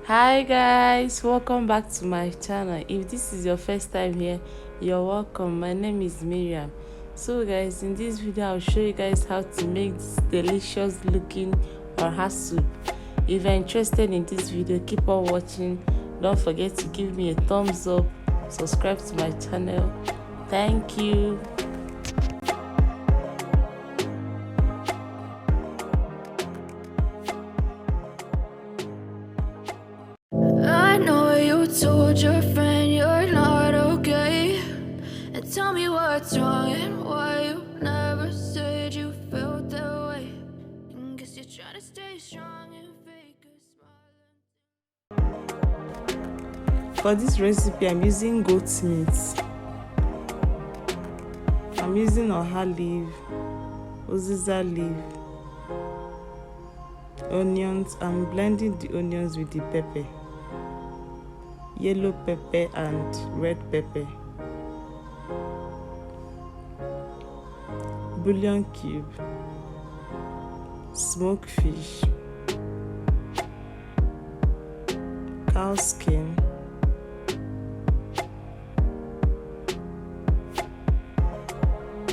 Hi guys, welcome back to my channel. If this is your first time here, you're welcome. My name is Miriam. So guys, in this video I'll show you guys how to make this delicious looking oha soup. If you're interested in this video, keep on watching. Don't forget to give me a thumbs up, subscribe to my channel. Thank you. I know you told your friend you're not okay, and tell me what's wrong and why you never said you felt that way. Guess you're trying to stay strong and fake a smile. For this recipe, I'm using goat meat. I'm using oha leaf, uziza leaf, onions. I'm blending the onions with the pepper, yellow pepper and red pepper, bouillon cube, smoked fish, cow skin,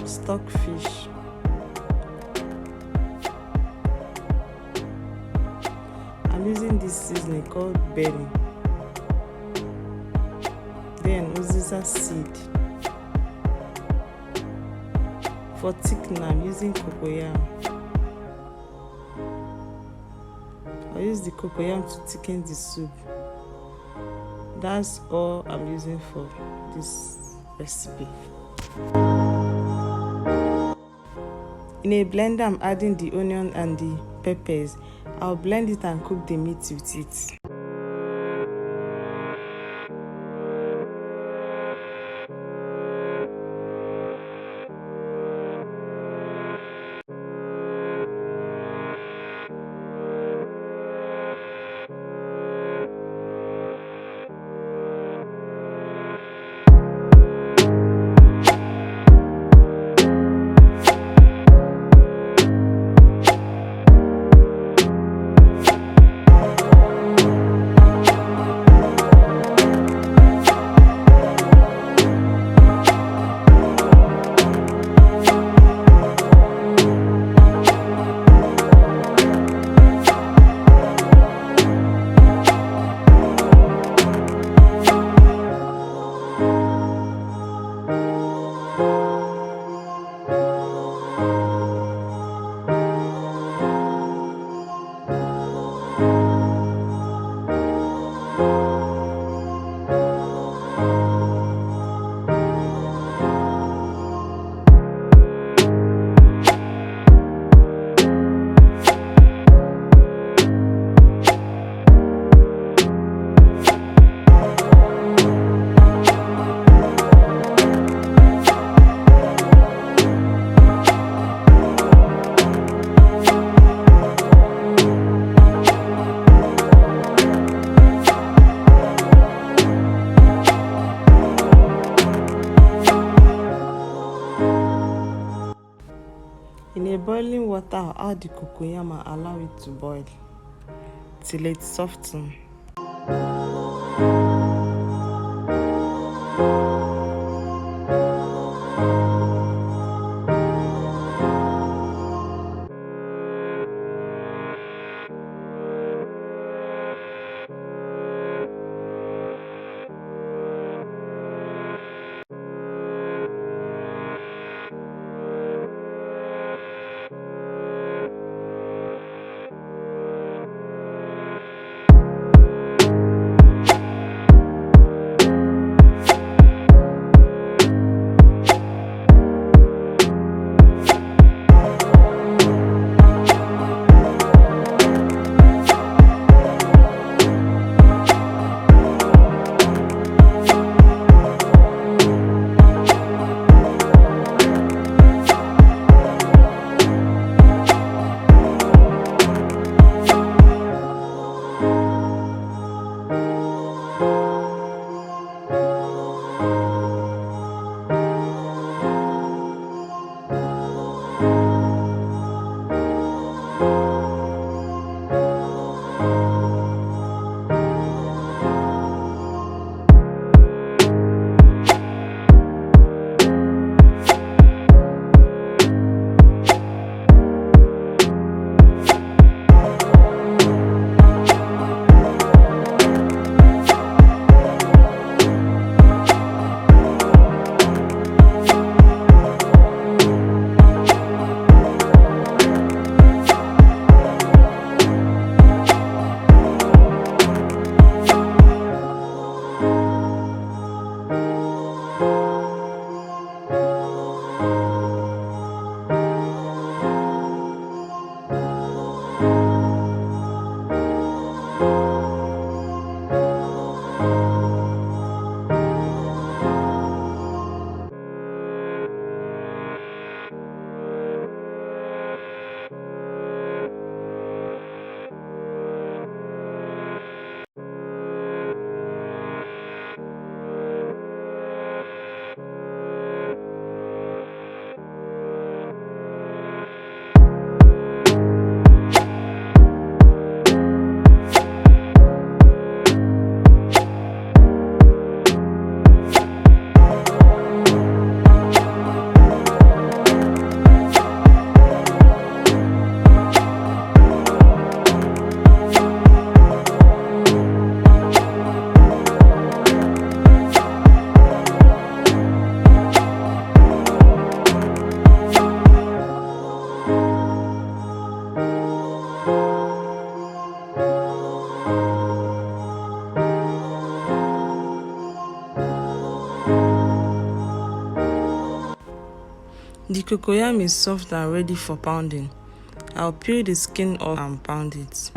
stock fish, I'm using this seasoning called berry, then uziza seed. For thickening, I'm using cocoyam. I use the cocoyam to thicken the soup. That's all I'm using for this recipe. In a blender, I'm adding the onion and the peppers. I'll blend it and cook the meat with it. In a boiling water, I'll add the cocoyam and allow it to boil till it softens. The cocoyam is soft and ready for pounding. I'll peel the skin off and pound it.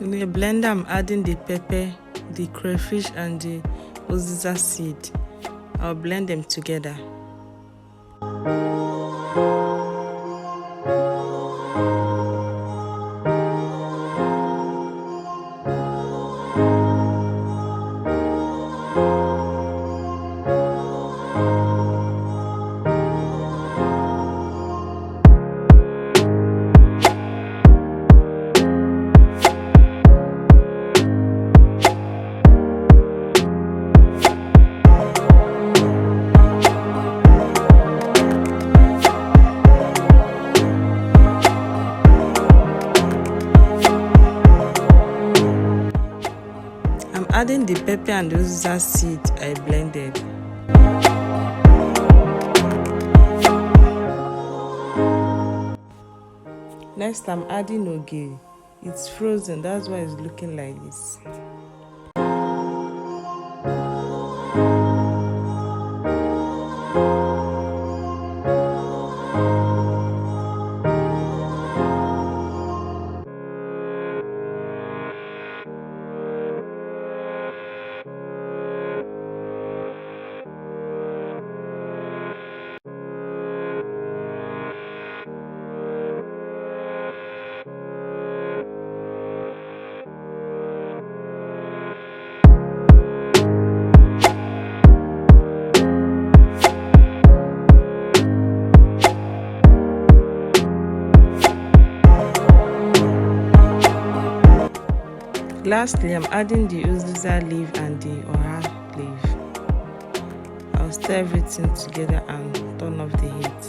In a blender, I'm adding the pepper, the crayfish, and the uziza seed. I'll blend them together. Adding the pepper and the uziza seed I blended. Next, I'm adding ogiri. It's frozen, that's why it's looking like this. Lastly, I'm adding the uziza leaf and the oha leaf. I'll stir everything together and turn off the heat.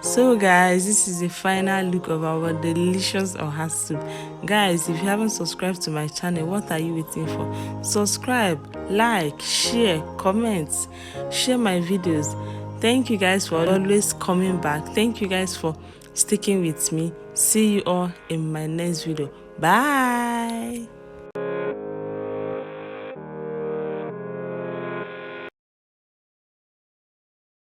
So guys, this is the final look of our delicious oha soup. Guys, if you haven't subscribed to my channel, what are you waiting for? Subscribe, like, share, comment, share my videos. Thank you guys for always coming back. Thank you guys for sticking with me. See you all in my next video. Bye.